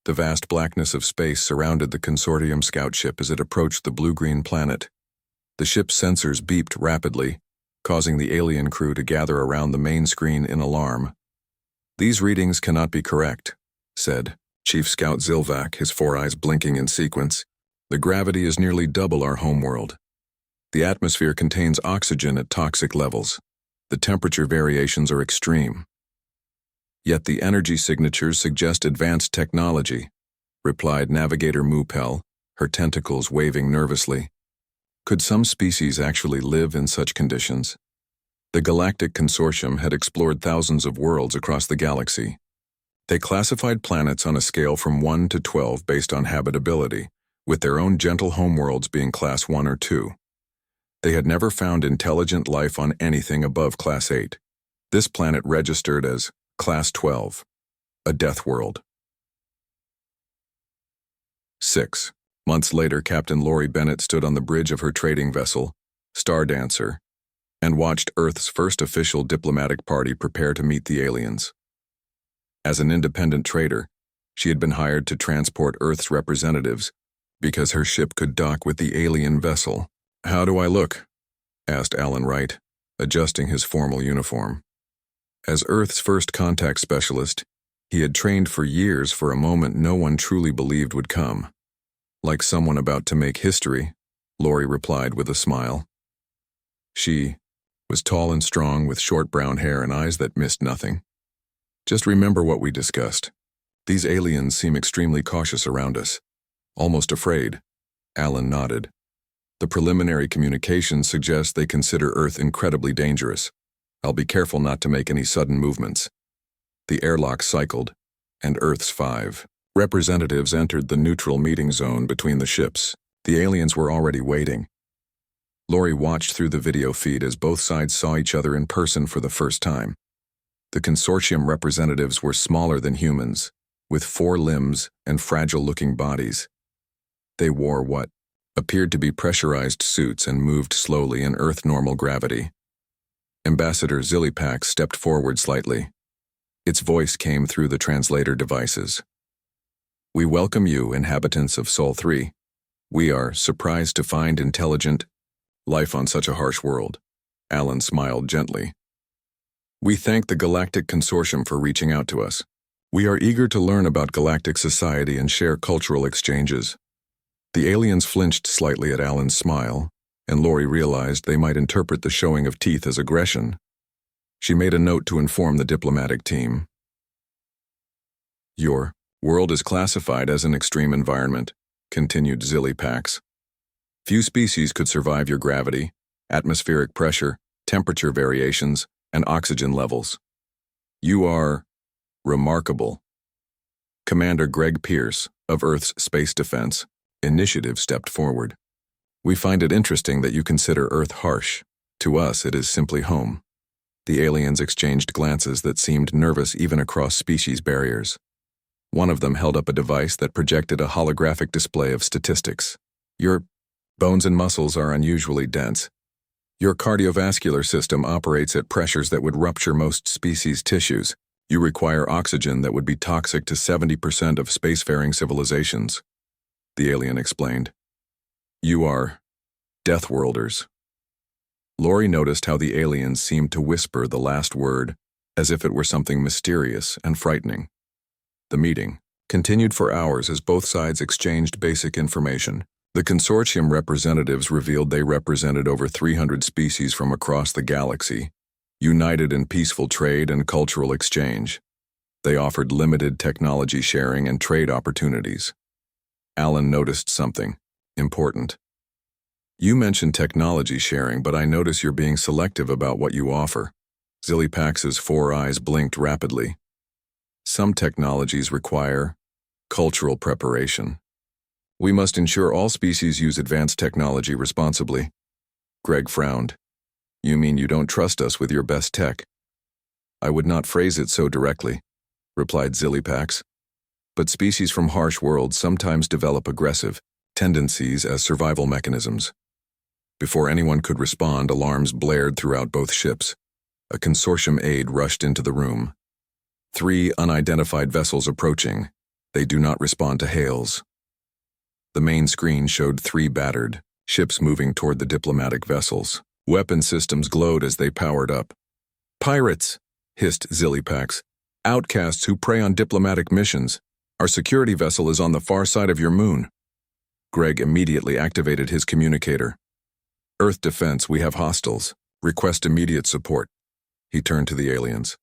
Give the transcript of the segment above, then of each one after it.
The vast blackness of space surrounded the consortium scout ship as it approached the blue-green planet. The ship's sensors beeped rapidly, causing the alien crew to gather around the main screen in alarm. "These readings cannot be correct," said Chief Scout Zilvac, his four eyes blinking in sequence. "The gravity is nearly double our homeworld. The atmosphere contains oxygen at toxic levels. The temperature variations are extreme. Yet the energy signatures suggest advanced technology," replied Navigator Mupel, her tentacles waving nervously. Could some species actually live in such conditions? The Galactic Consortium had explored thousands of worlds across the galaxy. They classified planets on a scale from 1 to 12 based on habitability, with their own gentle homeworlds being Class 1 or 2. They had never found intelligent life on anything above Class 8. This planet registered as Class 12, a death world. 6 months later, Captain Lori Bennett stood on the bridge of her trading vessel, Stardancer, and watched Earth's first official diplomatic party prepare to meet the aliens. As an independent trader, she had been hired to transport Earth's representatives because her ship could dock with the alien vessel. "How do I look?" asked Alan Wright, adjusting his formal uniform. As Earth's first contact specialist, he had trained for years for a moment no one truly believed would come. "Like someone about to make history," Lori replied with a smile. She was tall and strong with short brown hair and eyes that missed nothing. "Just remember what we discussed. These aliens seem extremely cautious around us. Almost afraid." Alan nodded. "The preliminary communications suggest they consider Earth incredibly dangerous. I'll be careful not to make any sudden movements." The airlock cycled, and Earth's 5 representatives entered the neutral meeting zone between the ships. The aliens were already waiting. Lori watched through the video feed as both sides saw each other in person for the first time. The consortium representatives were smaller than humans, with 4 limbs and fragile-looking bodies. They wore what appeared to be pressurized suits and moved slowly in Earth-normal gravity. Ambassador Zillipax stepped forward slightly. Its voice came through the translator devices. "We welcome you, inhabitants of Sol 3. We are surprised to find intelligent life on such a harsh world." Alan smiled gently. "We thank the Galactic Consortium for reaching out to us. We are eager to learn about galactic society and share cultural exchanges." The aliens flinched slightly at Alan's smile, and Lori realized they might interpret the showing of teeth as aggression. She made a note to inform the diplomatic team. "Your world is classified as an extreme environment," continued Zillipax. "Few species could survive your gravity, atmospheric pressure, temperature variations, and oxygen levels. You are remarkable." Commander Greg Pierce, of Earth's Space Defense Initiative, stepped forward. "We find it interesting that you consider Earth harsh. To us, it is simply home." The aliens exchanged glances that seemed nervous even across species barriers. One of them held up a device that projected a holographic display of statistics. "Your bones and muscles are unusually dense. Your cardiovascular system operates at pressures that would rupture most species' tissues. You require oxygen that would be toxic to 70% of spacefaring civilizations," the alien explained. "You are Deathworlders." Lori noticed how the aliens seemed to whisper the last word, as if it were something mysterious and frightening. The meeting continued for hours as both sides exchanged basic information. The consortium representatives revealed they represented over 300 species from across the galaxy, united in peaceful trade and cultural exchange. They offered limited technology sharing and trade opportunities. Alan noticed something important. "You mentioned technology sharing, but I notice you're being selective about what you offer." Zillipax's 4 eyes blinked rapidly. "Some technologies require cultural preparation. We must ensure all species use advanced technology responsibly." Greg frowned. "You mean you don't trust us with your best tech?" "I would not phrase it so directly," replied Zillipax. "But species from harsh worlds sometimes develop aggressive tendencies as survival mechanisms." Before anyone could respond, alarms blared throughout both ships. A consortium aide rushed into the room. 3 unidentified vessels approaching. They do not respond to hails. The main screen showed 3 battered ships moving toward the diplomatic vessels. Weapon systems glowed as they powered up. "Pirates," hissed Zillipax. "Outcasts who prey on diplomatic missions. Our security vessel is on the far side of your moon." Greg immediately activated his communicator. "Earth Defense, we have hostiles. Request immediate support." He turned to the aliens.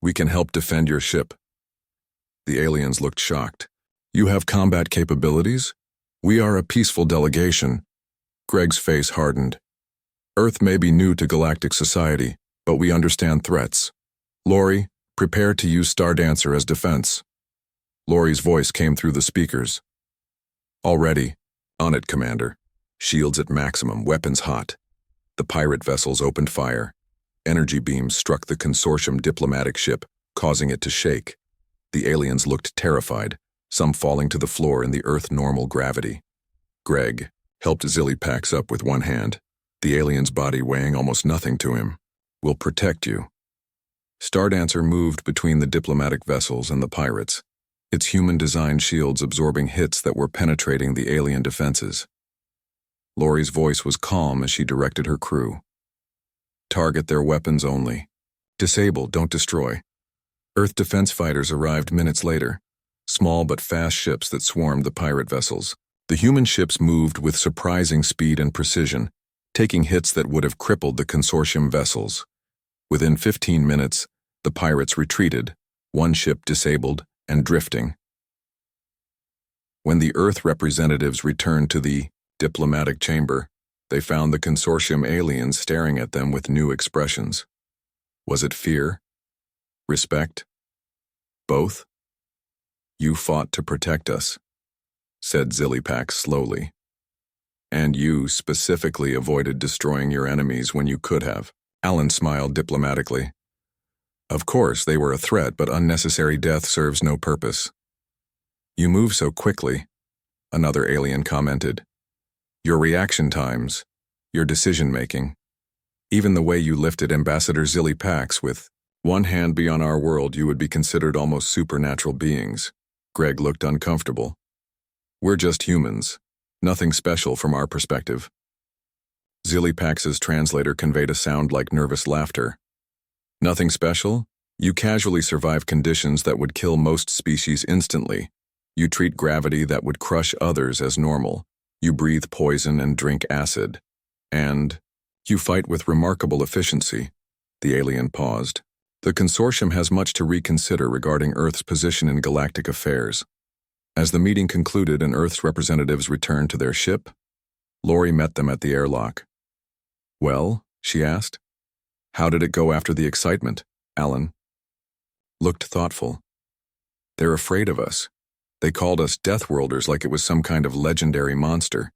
"We can help defend your ship." The aliens looked shocked. "You have combat capabilities? We are a peaceful delegation." Greg's face hardened. "Earth may be new to galactic society, but we understand threats. Lori, prepare to use Stardancer as defense." Lori's voice came through the speakers. "Already. On it, Commander. Shields at maximum, weapons hot." The pirate vessels opened fire. Energy beams struck the consortium diplomatic ship, causing it to shake. The aliens looked terrified, some falling to the floor in the Earth-normal gravity. Greg helped Zillipax up with one hand, the alien's body weighing almost nothing to him. "We'll protect you." Stardancer moved between the diplomatic vessels and the pirates, its human-designed shields absorbing hits that were penetrating the alien defenses. Lori's voice was calm as she directed her crew. "Target their weapons only. Disable, don't destroy." Earth defense fighters arrived minutes later, small but fast ships that swarmed the pirate vessels. The human ships moved with surprising speed and precision, taking hits that would have crippled the consortium vessels. Within 15 minutes, the pirates retreated, one ship disabled and drifting. When the Earth representatives returned to the diplomatic chamber, they found the consortium aliens staring at them with new expressions. Was it fear? Respect? Both? "You fought to protect us," said Zillipax slowly. "And you specifically avoided destroying your enemies when you could have." Alan smiled diplomatically. "Of course, they were a threat, but unnecessary death serves no purpose." "You move so quickly," another alien commented. "Your reaction times, your decision-making, even the way you lifted Ambassador Zillipax with one hand beyond our world, you would be considered almost supernatural beings." Greg looked uncomfortable. "We're just humans. Nothing special from our perspective." Zillipax's translator conveyed a sound like nervous laughter. "Nothing special? You casually survive conditions that would kill most species instantly. You treat gravity that would crush others as normal. You breathe poison and drink acid. And you fight with remarkable efficiency." The alien paused. "The consortium has much to reconsider regarding Earth's position in galactic affairs." As the meeting concluded and Earth's representatives returned to their ship, Lori met them at the airlock. "Well?" she asked. "How did it go after the excitement?" Alan looked thoughtful. "They're afraid of us. They called us Deathworlders like it was some kind of legendary monster.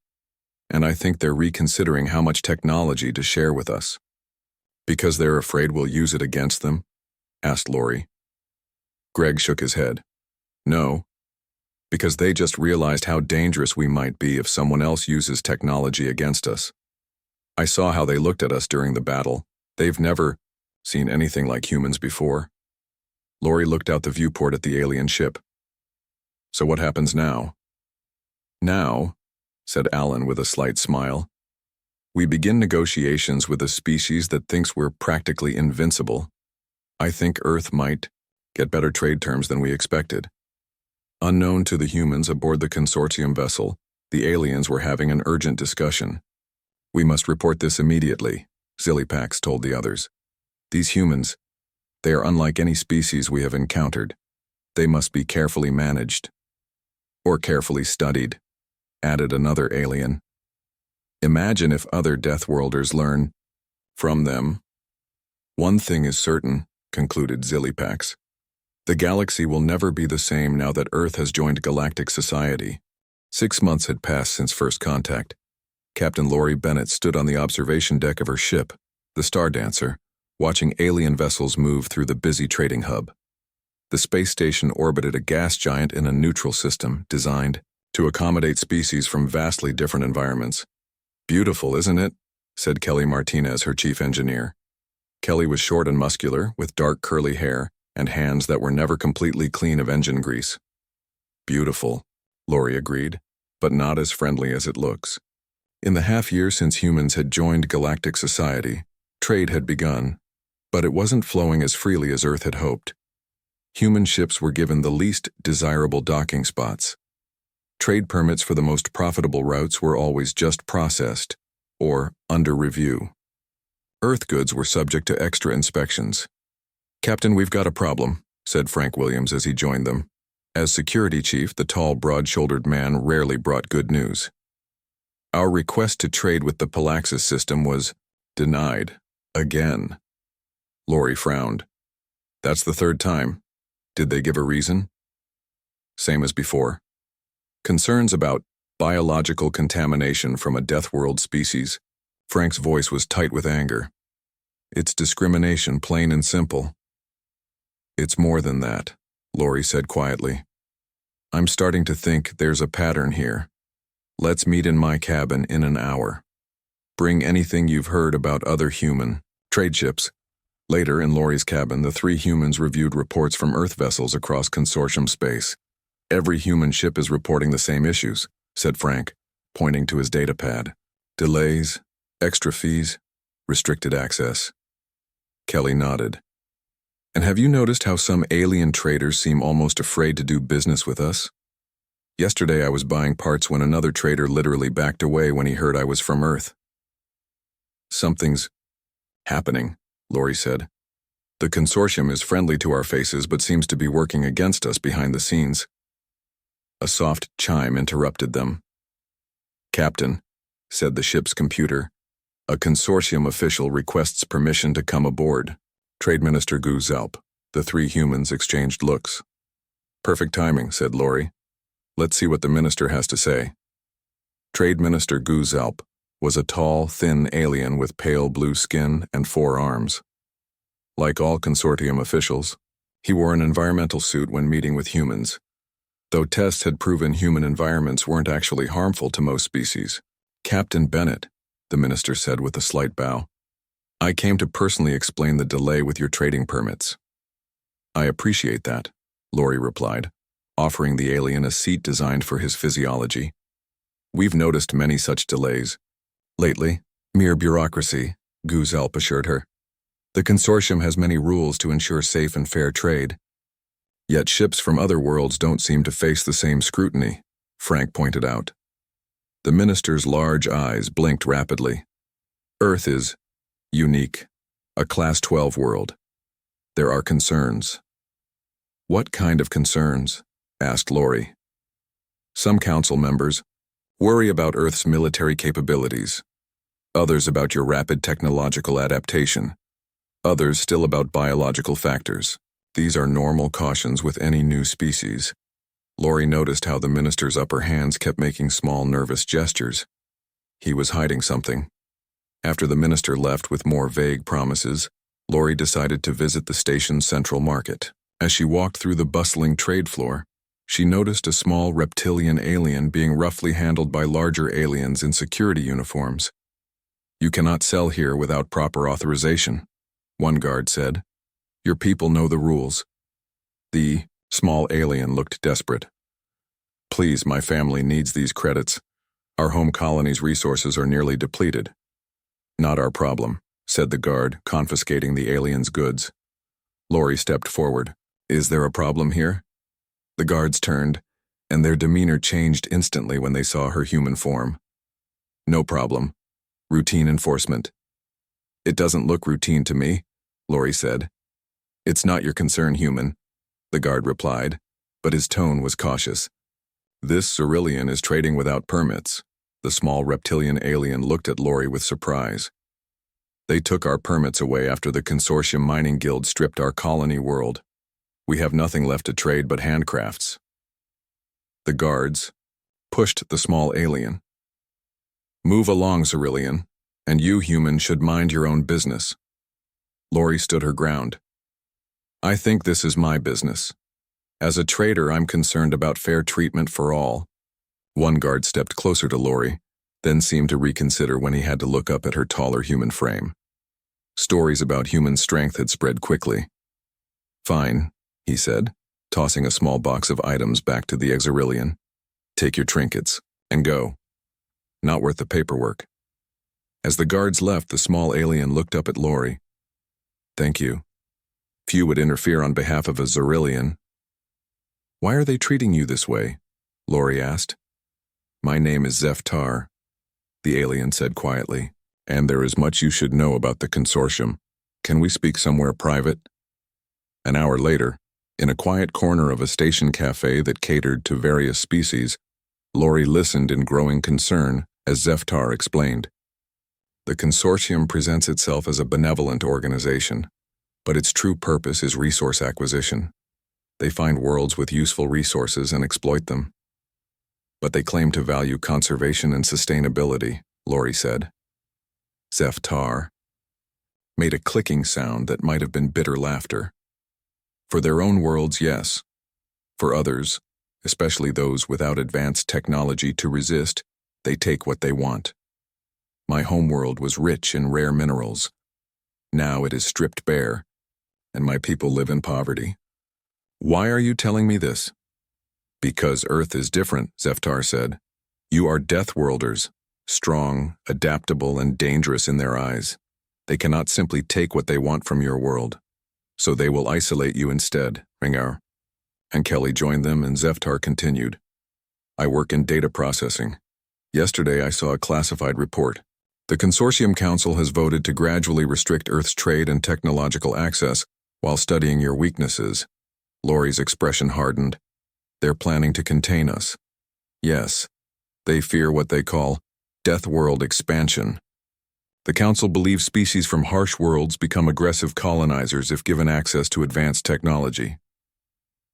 And I think they're reconsidering how much technology to share with us." "Because they're afraid we'll use it against them?" asked Lori. Greg shook his head. "No. Because they just realized how dangerous we might be if someone else uses technology against us. I saw how they looked at us during the battle. They've never seen anything like humans before." Lori looked out the viewport at the alien ship. "So what happens now?" "Now," said Alan with a slight smile, "we begin negotiations with a species that thinks we're practically invincible. I think Earth might get better trade terms than we expected." Unknown to the humans aboard the consortium vessel, the aliens were having an urgent discussion. "We must report this immediately," Zillipax told the others. "These humans, they are unlike any species we have encountered. They must be carefully managed." "Or carefully studied," added another alien. "Imagine if other Deathworlders learn from them." "One thing is certain," concluded Zillipax. "The galaxy will never be the same now that Earth has joined galactic society." 6 months had passed since first contact. Captain Lori Bennett stood on the observation deck of her ship, the Stardancer, watching alien vessels move through the busy trading hub. The space station orbited a gas giant in a neutral system designed to accommodate species from vastly different environments. "Beautiful, isn't it?" said Kelly Martinez, her chief engineer. Kelly was short and muscular, with dark curly hair and hands that were never completely clean of engine grease. Beautiful, Lori agreed, but not as friendly as it looks. In the half-year since humans had joined galactic society, trade had begun, but it wasn't flowing as freely as Earth had hoped. Human ships were given the least desirable docking spots. Trade permits for the most profitable routes were always just processed, or under review. Earth goods were subject to extra inspections. "Captain, we've got a problem," said Frank Williams as he joined them. As security chief, the tall, broad-shouldered man rarely brought good news. "Our request to trade with the Palaxis system was denied. Again." Lori frowned. "That's the third time. Did they give a reason?" "Same as before. Concerns about biological contamination from a Deathworld species." Frank's voice was tight with anger. "It's discrimination, plain and simple." "It's more than that," Lori said quietly. "I'm starting to think there's a pattern here. Let's meet in my cabin in an hour. Bring anything you've heard about other human trade ships." Later, in Lori's cabin, the three humans reviewed reports from Earth vessels across consortium space. "Every human ship is reporting the same issues," said Frank, pointing to his datapad. "Delays, extra fees, restricted access." Kelly nodded. "And have you noticed how some alien traders seem almost afraid to do business with us? Yesterday I was buying parts when another trader literally backed away when he heard I was from Earth." "Something's happening," Lori said. "The consortium is friendly to our faces but seems to be working against us behind the scenes." A soft chime interrupted them. "Captain," said the ship's computer, "a consortium official requests permission to come aboard." Trade Minister Gu Zalp. The three humans exchanged looks. "Perfect timing," said Lori. "Let's see what the minister has to say." Trade Minister Gu Zalp was a tall, thin alien with pale blue skin and 4 arms. Like all consortium officials, he wore an environmental suit when meeting with humans, though tests had proven human environments weren't actually harmful to most species. "Captain Bennett," the minister said with a slight bow, "I came to personally explain the delay with your trading permits." "I appreciate that," Lori replied, offering the alien a seat designed for his physiology. "We've noticed many such delays lately." "Mere bureaucracy," Gu Zalp assured her. "The consortium has many rules to ensure safe and fair trade. Yet ships from other worlds don't seem to face the same scrutiny," Frank pointed out. The minister's large eyes blinked rapidly. "Earth is unique, a Class 12 world. There are concerns." "What kind of concerns?" asked Lori. "Some council members worry about Earth's military capabilities, others about your rapid technological adaptation, others still about biological factors. These are normal cautions with any new species." Lori noticed how the minister's upper hands kept making small nervous gestures. He was hiding something. After the minister left with more vague promises, Lori decided to visit the station's central market. As she walked through the bustling trade floor, she noticed a small reptilian alien being roughly handled by larger aliens in security uniforms. "You cannot sell here without proper authorization," one guard said. "Your people know the rules." The small alien looked desperate. "Please, my family needs these credits. Our home colony's resources are nearly depleted." "Not our problem," said the guard, confiscating the alien's goods. Lori stepped forward. "Is there a problem here?" The guards turned, and their demeanor changed instantly when they saw her human form. "No problem. Routine enforcement." "It doesn't look routine to me," Lori said. "It's not your concern, human," the guard replied, but his tone was cautious. "This Cerulean is trading without permits." The small reptilian alien looked at Lori with surprise. "They took our permits away after the Consortium Mining Guild stripped our colony world. We have nothing left to trade but handcrafts." The guards pushed the small alien. "Move along, Cerulean, and you, human, should mind your own business." Lori stood her ground. "I think this is my business. As a trader, I'm concerned about fair treatment for all." One guard stepped closer to Lori, then seemed to reconsider when he had to look up at her taller human frame. Stories about human strength had spread quickly. "Fine," he said. tossing a small box of items back to the Exarillion. Take your trinkets, and go. Not worth the paperwork. As the guards left, the small alien looked up at Lori. Thank you. Few would interfere on behalf of a Xerillian. Why are they treating you this way? Lori asked. My name is Zeftar, the alien said quietly, and there is much you should know about the consortium. Can we speak somewhere private? An hour later, in a quiet corner of a station cafe that catered to various species, Lori listened in growing concern as Zeftar explained. The consortium presents itself as a benevolent organization, but its true purpose is resource acquisition. They find worlds with useful resources and exploit them. But they claim to value conservation and sustainability, Lori said. Zeftar made a clicking sound that might have been bitter laughter. For their own worlds, yes. For others, especially those without advanced technology to resist, they take what they want. My homeworld was rich in rare minerals. Now it is stripped bare, and my people live in poverty. Why are you telling me this? Because Earth is different, Zeftar said. You are Deathworlders, strong, adaptable, and dangerous in their eyes. They cannot simply take what they want from your world. So they will isolate you instead, Ringar. And Kelly joined them, and Zeftar continued. I work in data processing. Yesterday I saw a classified report. The Consortium Council has voted to gradually restrict Earth's trade and technological access while studying your weaknesses. Lori's expression hardened. They're planning to contain us. Yes, they fear what they call Death World expansion. The Council believes species from harsh worlds become aggressive colonizers if given access to advanced technology.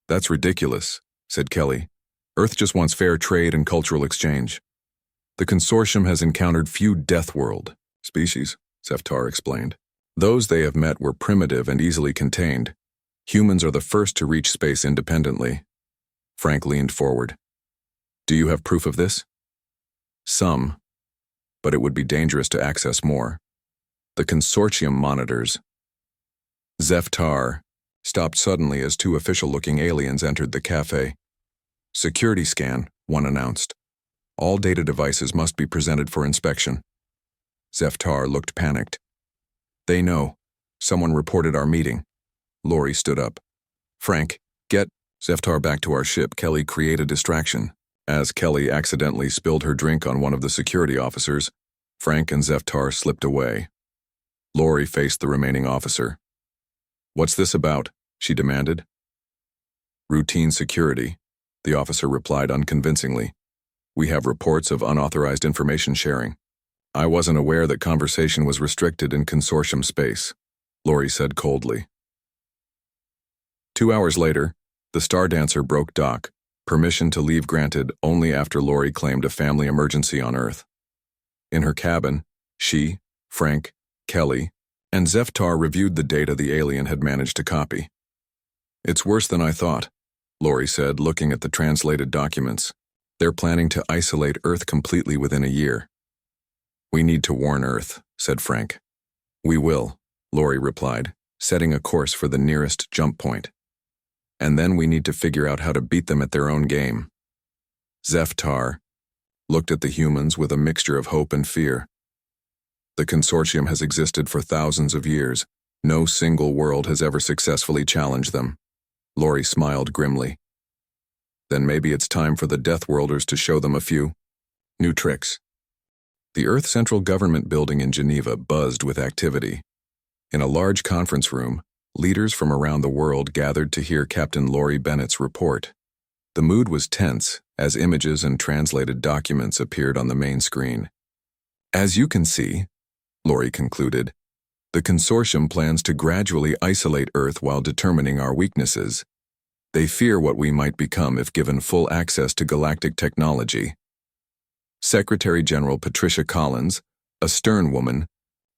That's ridiculous, said Kelly. Earth just wants fair trade and cultural exchange. The Consortium has encountered few Death World species, Zeftar explained. Those they have met were primitive and easily contained. Humans are the first to reach space independently. Frank leaned forward. Do you have proof of this? Some, but it would be dangerous to access more. The Consortium monitors. Zeftar stopped suddenly as two official-looking aliens entered the cafe. Security scan, one announced. All data devices must be presented for inspection. Zeftar looked panicked. They know. Someone reported our meeting. Lori stood up. Frank, get Zeftar back to our ship. Kelly created a distraction. As Kelly accidentally spilled her drink on one of the security officers, Frank and Zeftar slipped away. Lori faced the remaining officer. What's this about? She demanded. Routine security, the officer replied unconvincingly. We have reports of unauthorized information sharing. I wasn't aware that conversation was restricted in consortium space, Lori said coldly. 2 hours later, the Star Dancer broke dock, permission to leave granted only after Lori claimed a family emergency on Earth. In her cabin, she, Frank, Kelly, and Zeftar reviewed the data the alien had managed to copy. It's worse than I thought, Lori said, looking at the translated documents. They're planning to isolate Earth completely within a year. We need to warn Earth, said Frank. We will, Lori replied, setting a course for the nearest jump point. And then we need to figure out how to beat them at their own game. Zeftar looked at the humans with a mixture of hope and fear. The consortium has existed for thousands of years. No single world has ever successfully challenged them. Lori smiled grimly. Then maybe it's time for the Deathworlders to show them a few new tricks. The Earth Central Government building in Geneva buzzed with activity. In a large conference room, leaders from around the world gathered to hear Captain Lori Bennett's report. The mood was tense as images and translated documents appeared on the main screen. As you can see, Lori concluded, the consortium plans to gradually isolate Earth while determining our weaknesses. They fear what we might become if given full access to galactic technology. Secretary General Patricia Collins, a stern woman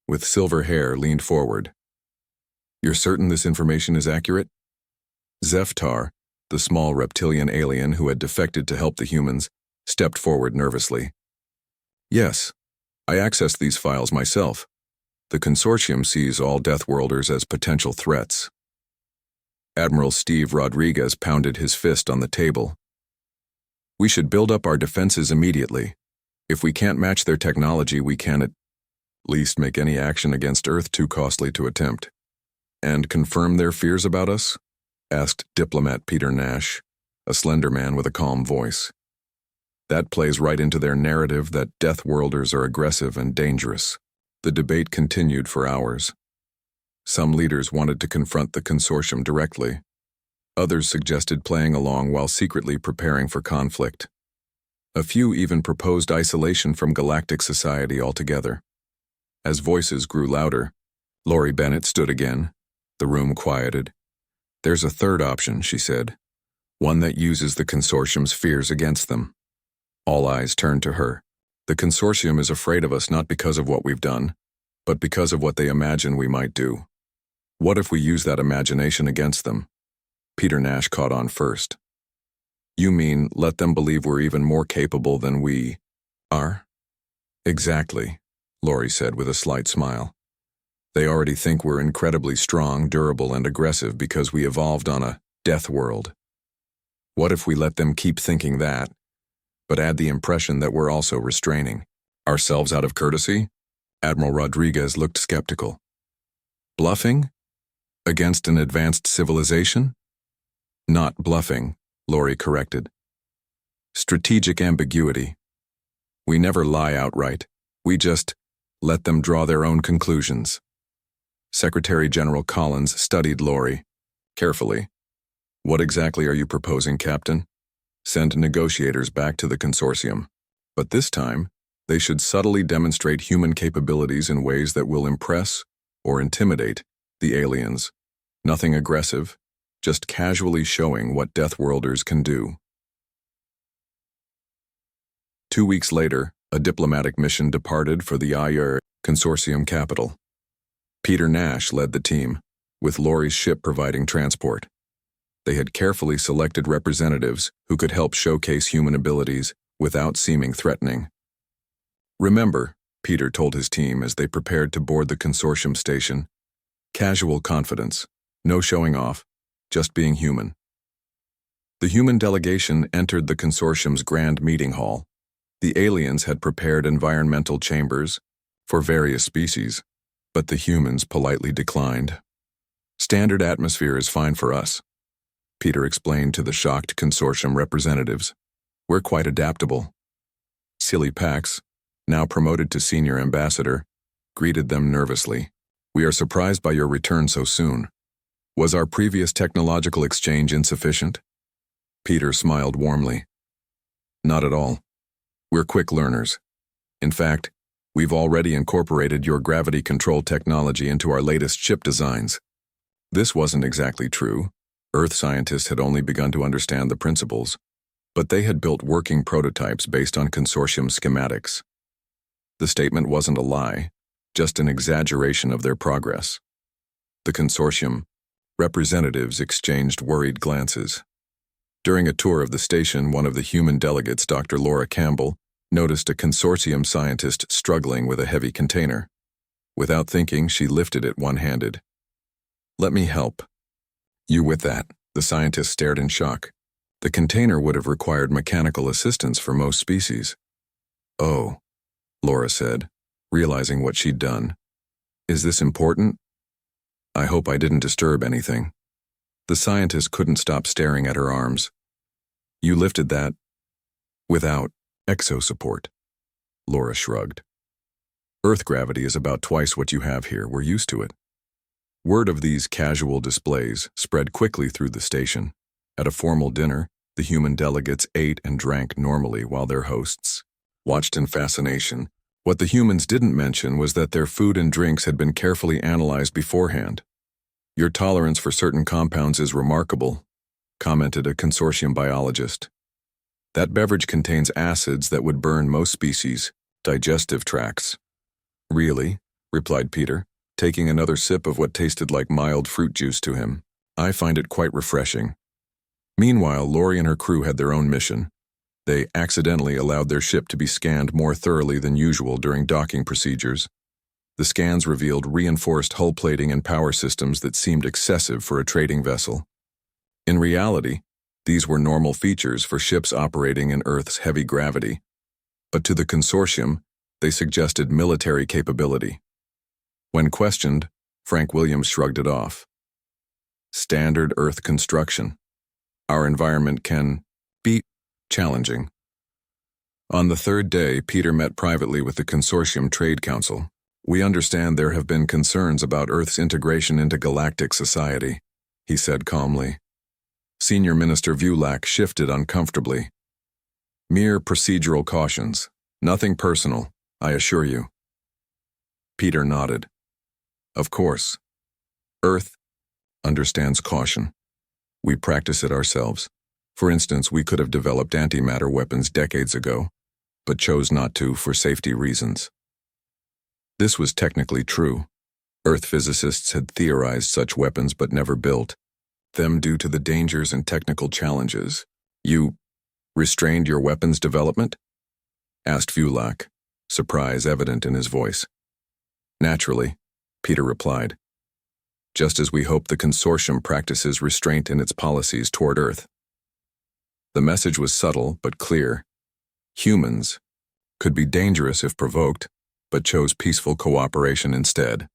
with silver hair, leaned forward. You're certain this information is accurate? Zeftar, the small reptilian alien who had defected to help the humans, stepped forward nervously. Yes, I accessed these files myself. The consortium sees all Deathworlders as potential threats. Admiral Steve Rodriguez pounded his fist on the table. We should build up our defenses immediately. If we can't match their technology, we can at least make any action against Earth too costly to attempt. And confirm their fears about us? Asked diplomat Peter Nash, a slender man with a calm voice. That plays right into their narrative that Deathworlders are aggressive and dangerous. The debate continued for hours. Some leaders wanted to confront the consortium directly. Others suggested playing along while secretly preparing for conflict. A few even proposed isolation from galactic society altogether. As voices grew louder, Lori Bennett stood again. The room quieted. There's a third option, she said. One that uses the consortium's fears against them. All eyes turned to her. The consortium is afraid of us not because of what we've done, but because of what they imagine we might do. What if we use that imagination against them? Peter Nash caught on first. You mean let them believe we're even more capable than we are? Exactly, Lori said with a slight smile. They already think we're incredibly strong, durable, and aggressive because we evolved on a death world. What if we let them keep thinking that, but add the impression that we're also restraining ourselves out of courtesy? Admiral Rodriguez looked skeptical. Bluffing? Against an advanced civilization? Not bluffing, Lori corrected. Strategic ambiguity. We never lie outright. We just let them draw their own conclusions. Secretary General Collins studied Lori carefully. What exactly are you proposing, Captain? Send negotiators back to the consortium. But this time, they should subtly demonstrate human capabilities in ways that will impress or intimidate the aliens. Nothing aggressive, just casually showing what Deathworlders can do. 2 weeks later, a diplomatic mission departed for the IR consortium capital. Peter Nash led the team, with Lori's ship providing transport. They had carefully selected representatives who could help showcase human abilities without seeming threatening. Remember, Peter told his team as they prepared to board the consortium station, casual confidence, no showing off, just being human. The human delegation entered the consortium's grand meeting hall. The aliens had prepared environmental chambers for various species, but the humans politely declined. Standard atmosphere is fine for us, Peter explained to the shocked consortium representatives. We're quite adaptable. Silly Pax, now promoted to senior ambassador, greeted them nervously. We are surprised by your return so soon. Was our previous technological exchange insufficient? Peter smiled warmly. Not at all. We're quick learners. In fact, we've already incorporated your gravity control technology into our latest ship designs. This wasn't exactly true. Earth scientists had only begun to understand the principles, but they had built working prototypes based on consortium schematics. The statement wasn't a lie, just an exaggeration of their progress. The consortium representatives exchanged worried glances. During a tour of the station, one of the human delegates, Dr. Laura Campbell, noticed a consortium scientist struggling with a heavy container. Without thinking, she lifted it one-handed. Let me help. You with that? The scientist stared in shock. The container would have required mechanical assistance for most species. Oh, Laura said, realizing what she'd done. Is this important? I hope I didn't disturb anything. The scientist couldn't stop staring at her arms. You lifted that without exosupport. Laura shrugged. Earth gravity is about twice what you have here. We're used to it. Word of these casual displays spread quickly through the station. At a formal dinner, the human delegates ate and drank normally while their hosts watched in fascination. What the humans didn't mention was that their food and drinks had been carefully analyzed beforehand. Your tolerance for certain compounds is remarkable, commented a consortium biologist. That beverage contains acids that would burn most species' digestive tracts. Really? Replied Peter, taking another sip of what tasted like mild fruit juice to him. I find it quite refreshing. Meanwhile, Lori and her crew had their own mission. They accidentally allowed their ship to be scanned more thoroughly than usual during docking procedures. The scans revealed reinforced hull plating and power systems that seemed excessive for a trading vessel. In reality, these were normal features for ships operating in Earth's heavy gravity, but to the consortium, they suggested military capability. When questioned, Frank Williams shrugged it off. Standard Earth construction. Our environment can be challenging. On the third day, Peter met privately with the Consortium Trade Council. We understand there have been concerns about Earth's integration into galactic society, he said calmly. Senior Minister Vulak shifted uncomfortably. Mere procedural cautions. Nothing personal, I assure you. Peter nodded. Of course. Earth understands caution. We practice it ourselves. For instance, we could have developed antimatter weapons decades ago, but chose not to for safety reasons. This was technically true. Earth physicists had theorized such weapons but never built them due to the dangers and technical challenges. You restrained your weapons development? Asked Vulak, surprise evident in his voice. Naturally, Peter replied. Just as we hope the consortium practices restraint in its policies toward Earth. The message was subtle but clear. Humans could be dangerous if provoked, but chose peaceful cooperation instead.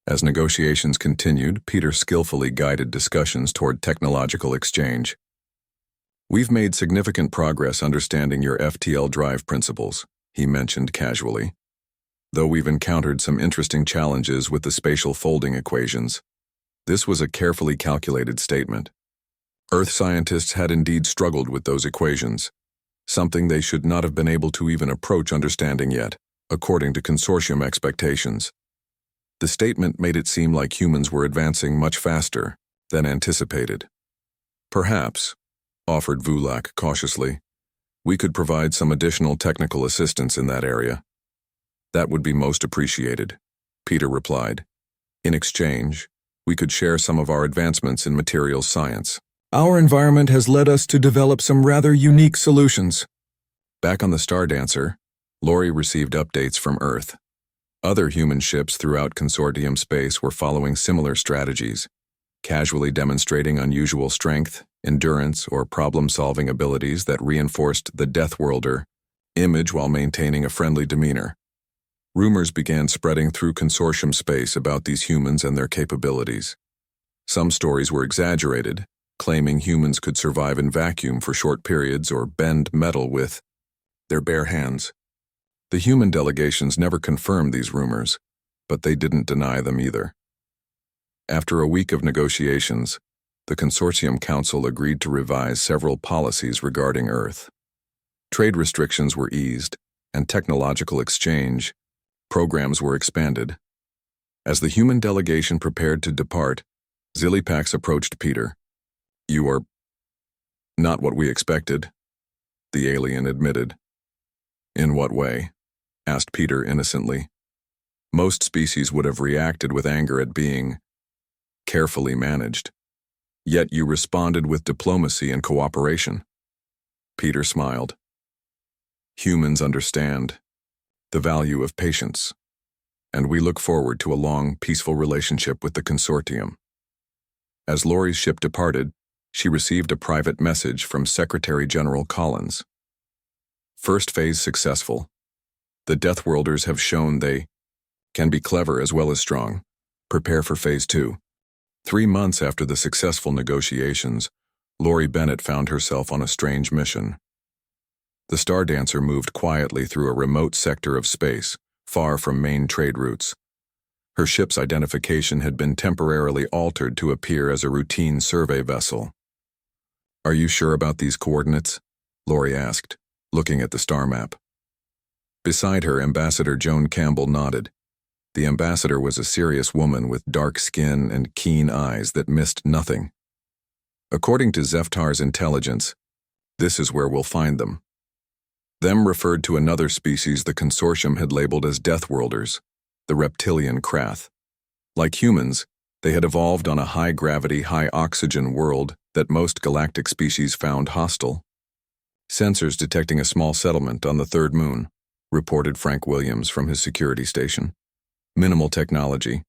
As negotiations continued, Peter skillfully guided discussions toward technological exchange. We've made significant progress understanding your FTL drive principles, he mentioned casually. Though we've encountered some interesting challenges with the spatial folding equations. This was a carefully calculated statement. Earth scientists had indeed struggled with those equations, something they should not have been able to even approach understanding yet, according to consortium expectations. The statement made it seem like humans were advancing much faster than anticipated. Perhaps, offered Vulak cautiously, we could provide some additional technical assistance in that area. That would be most appreciated, Peter replied. In exchange, we could share some of our advancements in materials science. Our environment has led us to develop some rather unique solutions. Back on the Stardancer, Lori received updates from Earth. Other human ships throughout consortium space were following similar strategies, casually demonstrating unusual strength, endurance, or problem-solving abilities that reinforced the Deathworlder image while maintaining a friendly demeanor. Rumors began spreading through consortium space about these humans and their capabilities. Some stories were exaggerated, claiming humans could survive in vacuum for short periods or bend metal with their bare hands. The human delegations never confirmed these rumors, but they didn't deny them either. After a week of negotiations, the Consortium Council agreed to revise several policies regarding Earth. Trade restrictions were eased, and technological exchange programs were expanded. As the human delegation prepared to depart, Zillipax approached Peter. You are not what we expected, the alien admitted. In what way? Asked Peter innocently. Most species would have reacted with anger at being carefully managed. Yet you responded with diplomacy and cooperation. Peter smiled. Humans understand the value of patience, and we look forward to a long, peaceful relationship with the consortium. As Lori's ship departed, she received a private message from Secretary General Collins. First phase successful. The Deathworlders have shown they can be clever as well as strong. Prepare for phase 2. 3 months after the successful negotiations, Lori Bennett found herself on a strange mission. The Stardancer moved quietly through a remote sector of space, far from main trade routes. Her ship's identification had been temporarily altered to appear as a routine survey vessel. Are you sure about these coordinates? Lori asked, looking at the star map. Beside her, Ambassador Joan Campbell nodded. The ambassador was a serious woman with dark skin and keen eyes that missed nothing. According to Zeftar's intelligence, this is where we'll find them. Them referred to another species the consortium had labeled as Deathworlders, the reptilian Krath. Like humans, they had evolved on a high-gravity, high-oxygen world that most galactic species found hostile. Sensors detecting a small settlement on the third moon, reported Frank Williams from his security station. Minimal technology,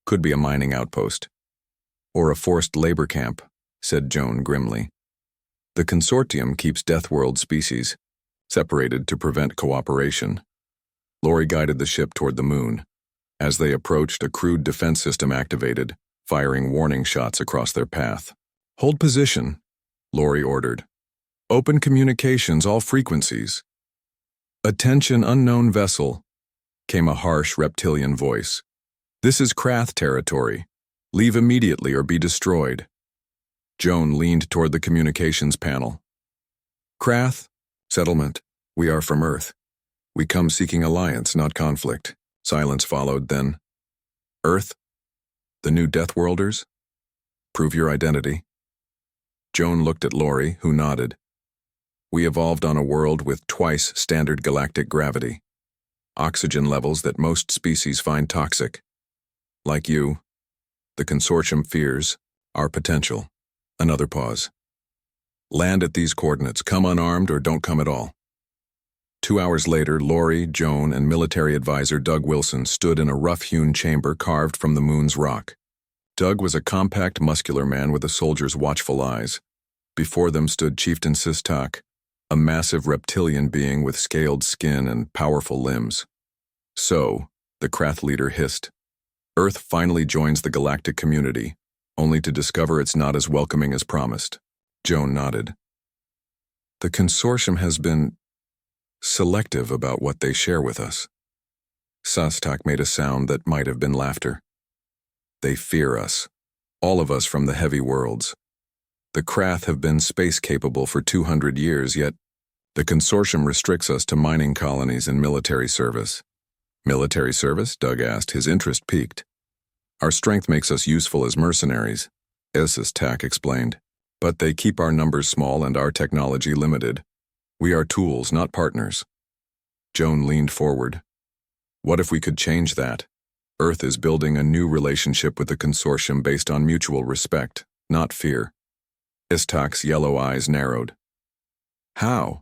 could be a mining outpost, or a forced labor camp, said Joan grimly. The consortium keeps Deathworld species separated to prevent cooperation. Lori guided the ship toward the moon. As they approached, a crude defense system activated, firing warning shots across their path. Hold position, Lori ordered. Open communications, all frequencies. Attention, unknown vessel, came a harsh reptilian voice. This is Krath territory. Leave immediately or be destroyed. Joan leaned toward the communications panel. Krath, settlement, we are from Earth. We come seeking alliance, not conflict. Silence followed, then. Earth? The new Deathworlders? Prove your identity. Joan looked at Lori, who nodded. We evolved on a world with twice standard galactic gravity. Oxygen levels that most species find toxic. Like you, the consortium fears our potential. Another pause. Land at these coordinates. Come unarmed or don't come at all. 2 hours later, Lori, Joan, and military advisor Doug Wilson stood in a rough-hewn chamber carved from the moon's rock. Doug was a compact, muscular man with a soldier's watchful eyes. Before them stood Chieftain Sistak, a massive reptilian being with scaled skin and powerful limbs. So, the Krath leader hissed, Earth finally joins the galactic community, only to discover it's not as welcoming as promised. Joan nodded. The consortium has been selective about what they share with us. Sistak made a sound that might have been laughter. They fear us, all of us from the heavy worlds. The Krath have been space-capable for 200 years, yet the consortium restricts us to mining colonies and military service. Military service? Doug asked, his interest piqued. Our strength makes us useful as mercenaries, Sistak explained. But they keep our numbers small and our technology limited. We are tools, not partners. Joan leaned forward. What if we could change that? Earth is building a new relationship with the consortium based on mutual respect, not fear. Istak's yellow eyes narrowed. How?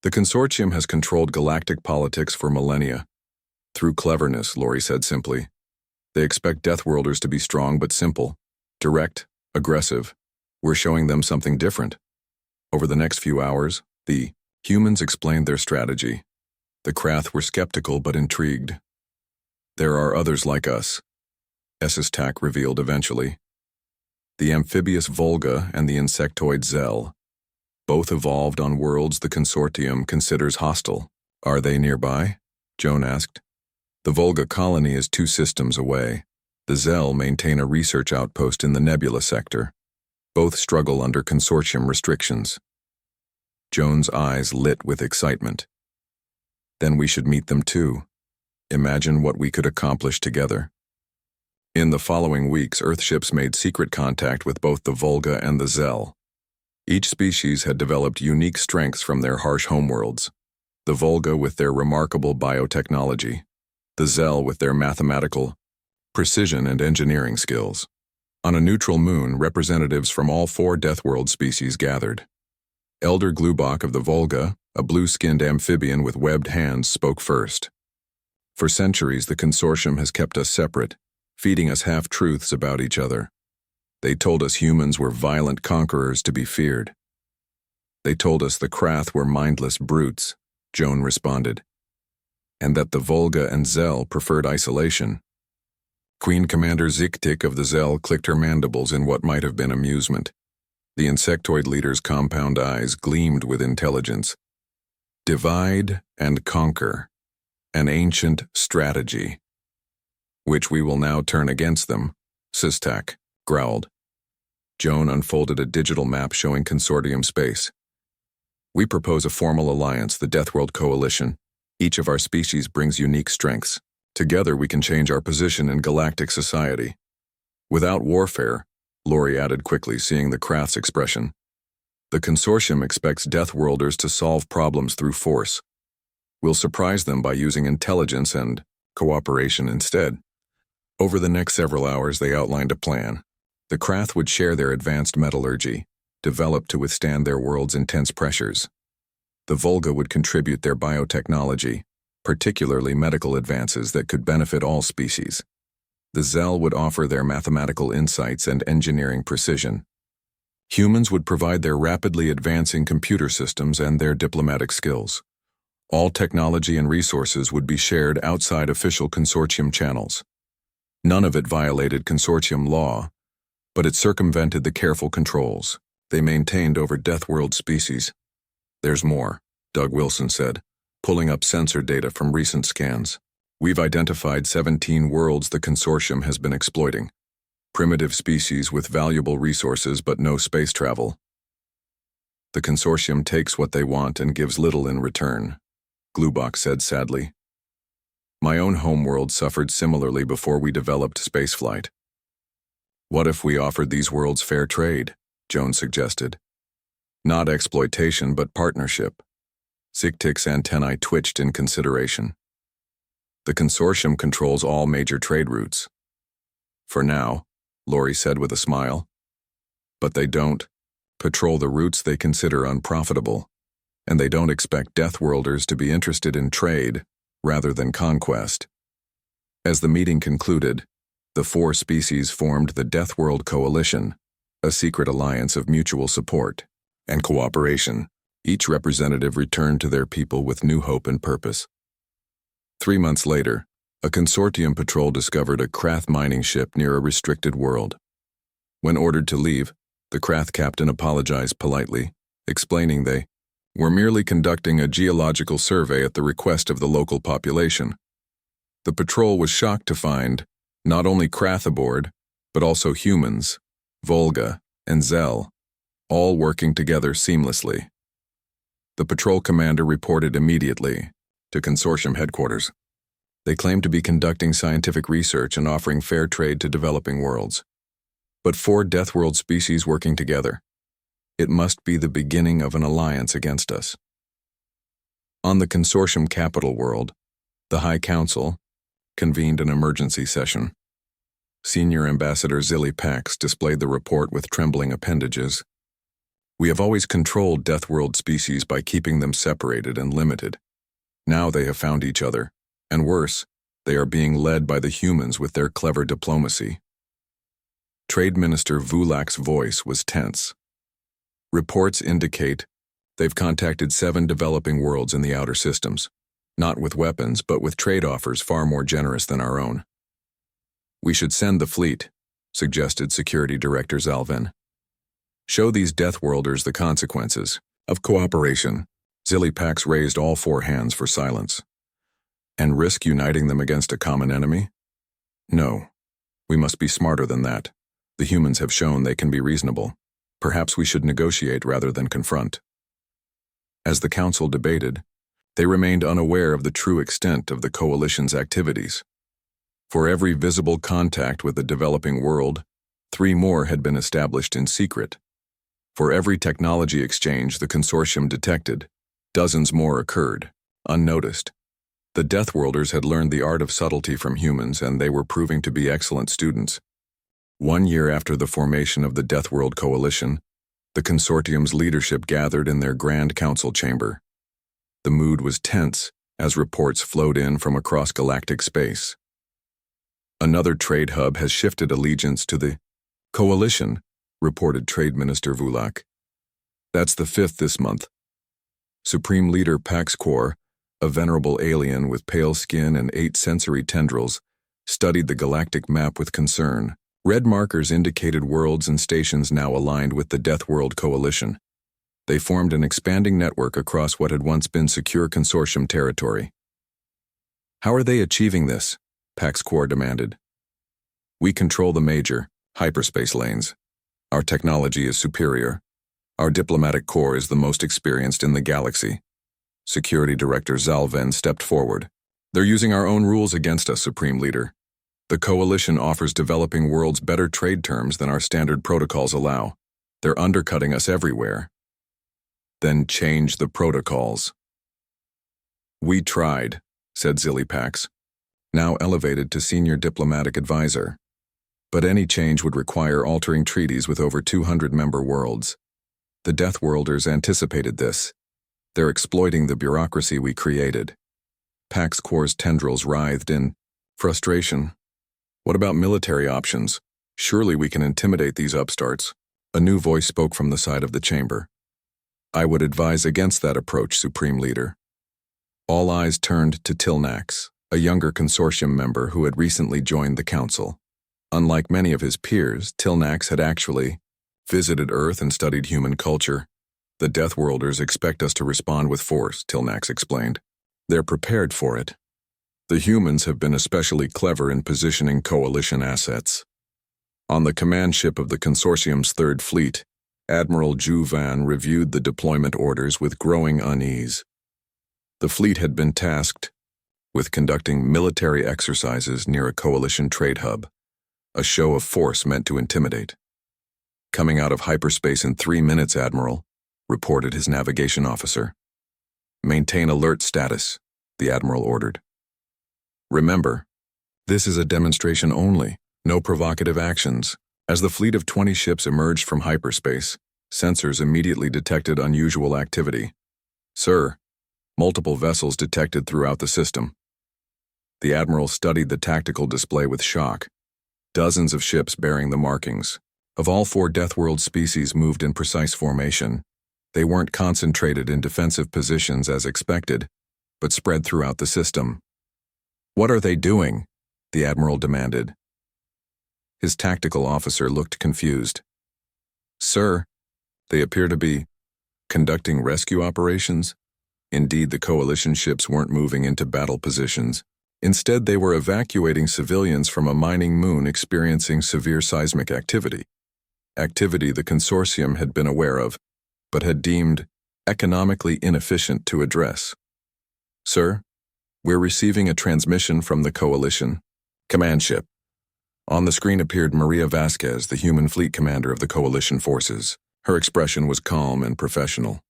The consortium has controlled galactic politics for millennia. Through cleverness, Lori said simply. They expect Deathworlders to be strong but simple, direct, aggressive. We're showing them something different. Over the next few hours, the humans explained their strategy. The Krath were skeptical but intrigued. There are others like us, Sistak revealed eventually. The amphibious Volga and the insectoid Zell. Both evolved on worlds the consortium considers hostile. Are they nearby? Joan asked. The Volga colony is 2 systems away. The Zell maintain a research outpost in the Nebula sector. Both struggle under consortium restrictions. Joan's eyes lit with excitement. Then we should meet them too. Imagine what we could accomplish together. In the following weeks, Earthships made secret contact with both the Volga and the Zell. Each species had developed unique strengths from their harsh homeworlds. The Volga with their remarkable biotechnology, the Zell with their mathematical precision and engineering skills. On a neutral moon, representatives from all 4 Deathworld species gathered. Elder Glubok of the Volga, a blue-skinned amphibian with webbed hands, spoke first. For centuries, the consortium has kept us separate, feeding us half-truths about each other. They told us humans were violent conquerors to be feared. They told us the Krath were mindless brutes, Joan responded, and that the Volga and Zell preferred isolation. Queen Commander Ziktik of the Zell clicked her mandibles in what might have been amusement. The insectoid leader's compound eyes gleamed with intelligence. Divide and conquer, an ancient strategy, which we will now turn against them, Sistak growled. Joan unfolded a digital map showing consortium space. We propose a formal alliance, the Deathworld Coalition. Each of our species brings unique strengths. Together we can change our position in galactic society. Without warfare, Lori added quickly, seeing the Krath's expression. The consortium expects Deathworlders to solve problems through force. We'll surprise them by using intelligence and cooperation instead. Over the next several hours, they outlined a plan. The Krath would share their advanced metallurgy, developed to withstand their world's intense pressures. The Volga would contribute their biotechnology, particularly medical advances that could benefit all species. The Zell would offer their mathematical insights and engineering precision. Humans would provide their rapidly advancing computer systems and their diplomatic skills. All technology and resources would be shared outside official consortium channels. None of it violated consortium law, but it circumvented the careful controls they maintained over Deathworld species. "There's more," Doug Wilson said, pulling up sensor data from recent scans. "We've identified 17 worlds the consortium has been exploiting. Primitive species with valuable resources but no space travel. The consortium takes what they want and gives little in return," Glubach said sadly. "My own homeworld suffered similarly before we developed spaceflight." "What if we offered these worlds fair trade?" Jones suggested. "Not exploitation, but partnership." Ziktik's antennae twitched in consideration. "The consortium controls all major trade routes." "For now," Lori said with a smile. "But they don't patrol the routes they consider unprofitable, and they don't expect Deathworlders to be interested in trade rather than conquest." As the meeting concluded, the 4 species formed the Deathworld Coalition, a secret alliance of mutual support and cooperation. Each representative returned to their people with new hope and purpose. 3 months later, a consortium patrol discovered a Krath mining ship near a restricted world. When ordered to leave, the Krath captain apologized politely, explaining they were merely conducting a geological survey at the request of the local population. The patrol was shocked to find not only Krath aboard, but also humans, Volga, and Zell, all working together seamlessly. The patrol commander reported immediately to consortium headquarters. They claimed to be conducting scientific research and offering fair trade to developing worlds. But 4 Deathworld species working together. It must be the beginning of an alliance against us. On the consortium capital world, the High Council convened an emergency session. Senior Ambassador Zilly Pax displayed the report with trembling appendages. "We have always controlled Deathworld species by keeping them separated and limited. Now they have found each other. And worse, they are being led by the humans with their clever diplomacy." Trade Minister Vulak's voice was tense. "Reports indicate they've contacted 7 developing worlds in the outer systems, not with weapons, but with trade offers far more generous than our own." "We should send the fleet," suggested Security Director Zalven. "Show these Deathworlders the consequences of cooperation." Zilly Pax raised all 4 hands for silence. "And risk uniting them against a common enemy? No. We must be smarter than that. The humans have shown they can be reasonable. Perhaps we should negotiate rather than confront." As the council debated, they remained unaware of the true extent of the coalition's activities. For every visible contact with the developing world, 3 more had been established in secret. For every technology exchange the consortium detected, dozens more occurred, unnoticed. The Deathworlders had learned the art of subtlety from humans, and they were proving to be excellent students. 1 year after the formation of the Deathworld Coalition, the consortium's leadership gathered in their Grand Council chamber. The mood was tense as reports flowed in from across galactic space. "Another trade hub has shifted allegiance to the coalition," reported Trade Minister Vulak. "That's the 5th this month." Supreme Leader Paxcor, a venerable alien with pale skin and 8 sensory tendrils, studied the galactic map with concern. Red markers indicated worlds and stations now aligned with the Deathworld Coalition. They formed an expanding network across what had once been secure consortium territory. "How are they achieving this?" Paxcor demanded. "We control the major, hyperspace lanes. Our technology is superior. Our diplomatic corps is the most experienced in the galaxy." Security Director Zalven stepped forward. "They're using our own rules against us, Supreme Leader. The coalition offers developing worlds better trade terms than our standard protocols allow. They're undercutting us everywhere." "Then change the protocols." "We tried," said Zilly Pax, now elevated to Senior Diplomatic Advisor. "But any change would require altering treaties with over 200 member worlds. The Deathworlders anticipated this. They're exploiting the bureaucracy we created." Paxcor's tendrils writhed in frustration. "What about military options? Surely we can intimidate these upstarts." A new voice spoke from the side of the chamber. I would advise against that approach, Supreme Leader. All eyes turned to Tilnax, a younger consortium member who had recently joined the council. Unlike many of his peers, Tilnax had actually visited Earth and studied human culture. The Deathworlders expect us to respond with force, Tilnax explained. They're prepared for it. The humans have been especially clever in positioning coalition assets. On the command ship of the consortium's third fleet, Admiral Juvan reviewed the deployment orders with growing unease. The fleet had been tasked with conducting military exercises near a coalition trade hub, a show of force meant to intimidate. Coming out of hyperspace in 3 minutes, Admiral, reported his navigation officer. Maintain alert status, the Admiral ordered. Remember, this is a demonstration only, no provocative actions. As the fleet of 20 ships emerged from hyperspace, sensors immediately detected unusual activity. Sir, multiple vessels detected throughout the system. The Admiral studied the tactical display with shock. Dozens of ships bearing the markings of all 4 Deathworld species moved in precise formation. They weren't concentrated in defensive positions as expected, but spread throughout the system. What are they doing? The Admiral demanded. His tactical officer looked confused. Sir, they appear to be conducting rescue operations. Indeed, the coalition ships weren't moving into battle positions. Instead, they were evacuating civilians from a mining moon experiencing severe seismic activity. Activity the consortium had been aware of, but had deemed economically inefficient to address. Sir, we're receiving a transmission from the coalition command ship. On the screen appeared Maria Vasquez, the human fleet commander of the coalition forces. Her expression was calm and professional.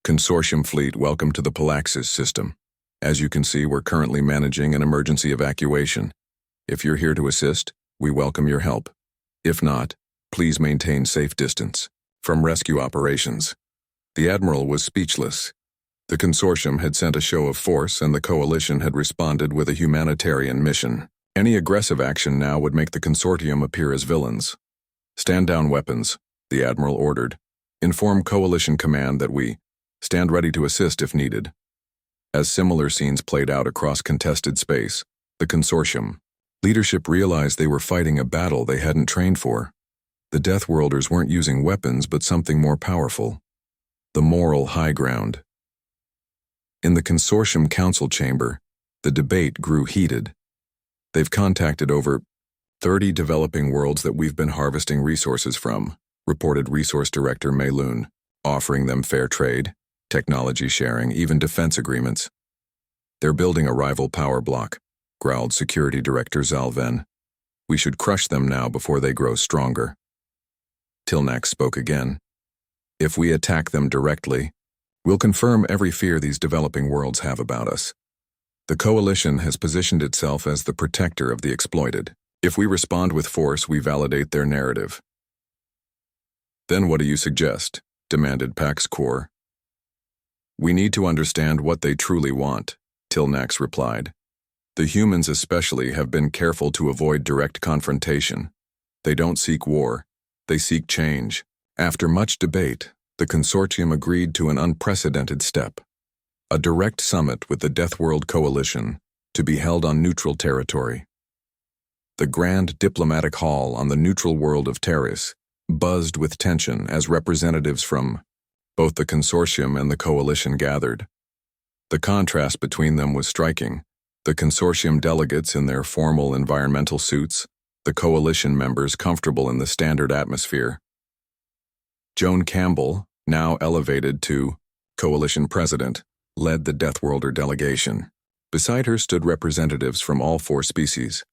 Consortium fleet, welcome to the Palaxis system. As you can see, we're currently managing an emergency evacuation. If you're here to assist, we welcome your help. If not, please maintain safe distance from rescue operations. The Admiral was speechless. The consortium had sent a show of force, and the coalition had responded with a humanitarian mission. Any aggressive action now would make the consortium appear as villains. Stand down weapons, the Admiral ordered. Inform Coalition Command that we stand ready to assist if needed. As similar scenes played out across contested space, the consortium leadership realized they were fighting a battle they hadn't trained for. The Deathworlders weren't using weapons, but something more powerful. The moral high ground. In the consortium council chamber, the debate grew heated. They've contacted over 30 developing worlds that we've been harvesting resources from, reported Resource Director Mayloon, offering them fair trade, technology sharing, even defense agreements. They're building a rival power block, growled Security Director Zalven. We should crush them now before they grow stronger. Tilnax spoke again. If we attack them directly, we'll confirm every fear these developing worlds have about us. The coalition has positioned itself as the protector of the exploited. If we respond with force, we validate their narrative. Then what do you suggest? Demanded Pax Core. We need to understand what they truly want, Tilnax replied. The humans especially have been careful to avoid direct confrontation. They don't seek war, they seek change. After much debate, the consortium agreed to an unprecedented step. A direct summit with the Deathworld Coalition, to be held on neutral territory. The Grand Diplomatic Hall on the neutral world of Terris buzzed with tension as representatives from both the consortium and the coalition gathered. The contrast between them was striking. The consortium delegates in their formal environmental suits, the coalition members comfortable in the standard atmosphere. Joan Campbell, now elevated to coalition president, led the Deathworlder delegation. Beside her stood representatives from all 4 species: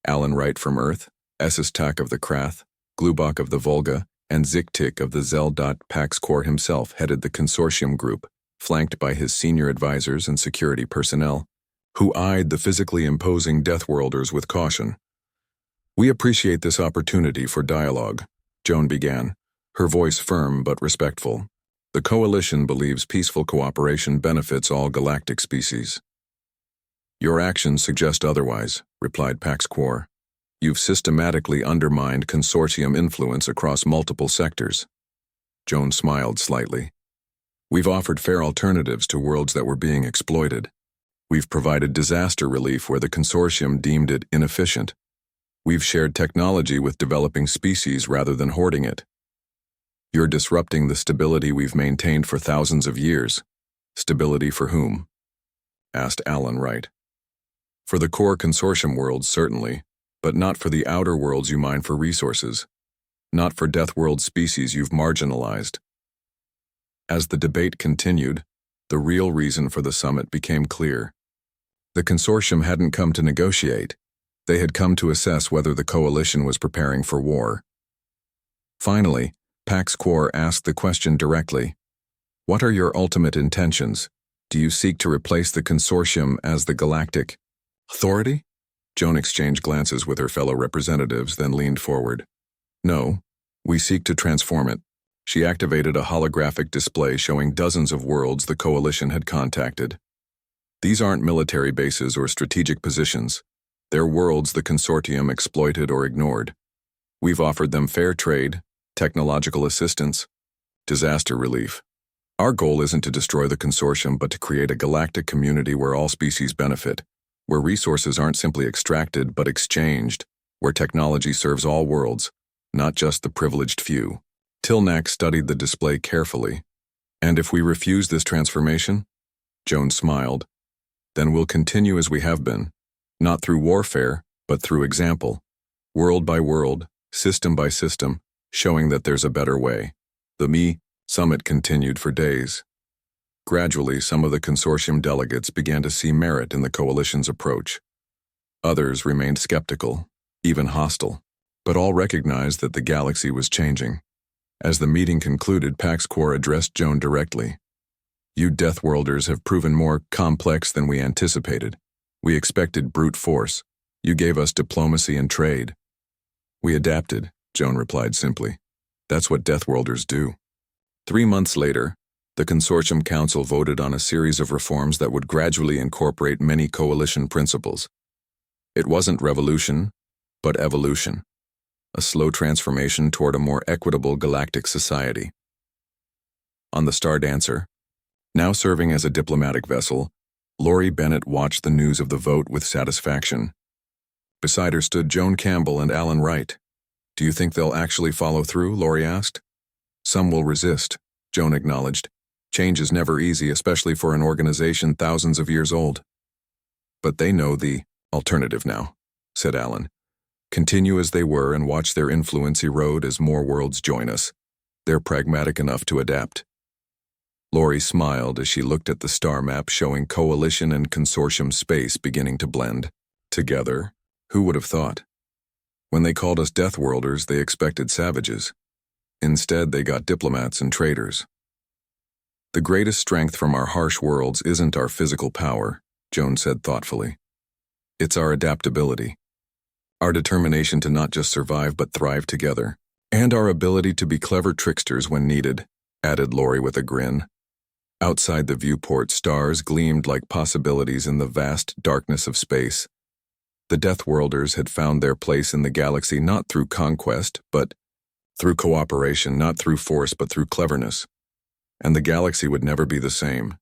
Alan Wright from Earth, Esistak of the Krath, Glubok of the Volga, and Ziktik of the Zel. Pax Core himself headed the consortium group, flanked by his senior advisors and security personnel, who eyed the physically imposing Deathworlders with caution. We appreciate this opportunity for dialogue, Joan began, her voice firm but respectful. The coalition believes peaceful cooperation benefits all galactic species. Your actions suggest otherwise, replied Pax Core. You've systematically undermined consortium influence across multiple sectors. Joan smiled slightly. We've offered fair alternatives to worlds that were being exploited. We've provided disaster relief where the consortium deemed it inefficient. We've shared technology with developing species rather than hoarding it. You're disrupting the stability we've maintained for thousands of years. Stability for whom? Asked Alan Wright. For the core consortium worlds, certainly, but not for the outer worlds you mine for resources. Not for Deathworld species you've marginalized. As the debate continued, the real reason for the summit became clear. The consortium hadn't come to negotiate. They had come to assess whether the coalition was preparing for war. Finally, Pax Quor asked the question directly. What are your ultimate intentions? Do you seek to replace the consortium as the Galactic Authority? Joan exchanged glances with her fellow representatives, then leaned forward. No, we seek to transform it. She activated a holographic display showing dozens of worlds the coalition had contacted. These aren't military bases or strategic positions. They're worlds the consortium exploited or ignored. We've offered them fair trade, technological assistance, disaster relief. Our goal isn't to destroy the consortium but to create a galactic community where all species benefit, where resources aren't simply extracted but exchanged, where technology serves all worlds, not just the privileged few. Tilnak studied the display carefully. And if we refuse this transformation? Joan smiled. Then we'll continue as we have been, not through warfare, but through example, world by world, system by system, showing that there's a better way. The summit continued for days. Gradually, some of the consortium delegates began to see merit in the coalition's approach. Others remained skeptical, even hostile, but all recognized that the galaxy was changing. As the meeting concluded, Pax Quor addressed Joan directly. You Deathworlders have proven more complex than we anticipated. We expected brute force. You gave us diplomacy and trade. We adapted, Joan replied simply. That's what Deathworlders do. 3 months later, the Consortium Council voted on a series of reforms that would gradually incorporate many coalition principles. It wasn't revolution, but evolution. A slow transformation toward a more equitable galactic society. On the Stardancer, now serving as a diplomatic vessel, Laurie Bennett watched the news of the vote with satisfaction. Beside her stood Joan Campbell and Alan Wright. Do you think they'll actually follow through? Laurie asked. Some will resist, Joan acknowledged. Change is never easy, especially for an organization thousands of years old. But they know the alternative now, said Alan. Continue as they were and watch their influence erode as more worlds join us. They're pragmatic enough to adapt. Laurie smiled as she looked at the star map showing coalition and consortium space beginning to blend. Together, who would have thought? When they called us Deathworlders, they expected savages. Instead, they got diplomats and traders. The greatest strength from our harsh worlds isn't our physical power, Joan said thoughtfully. It's our adaptability. Our determination to not just survive but thrive together. And our ability to be clever tricksters when needed, added Laurie with a grin. Outside the viewport, stars gleamed like possibilities in the vast darkness of space. The Deathworlders had found their place in the galaxy not through conquest, but through cooperation, not through force, but through cleverness. And the galaxy would never be the same.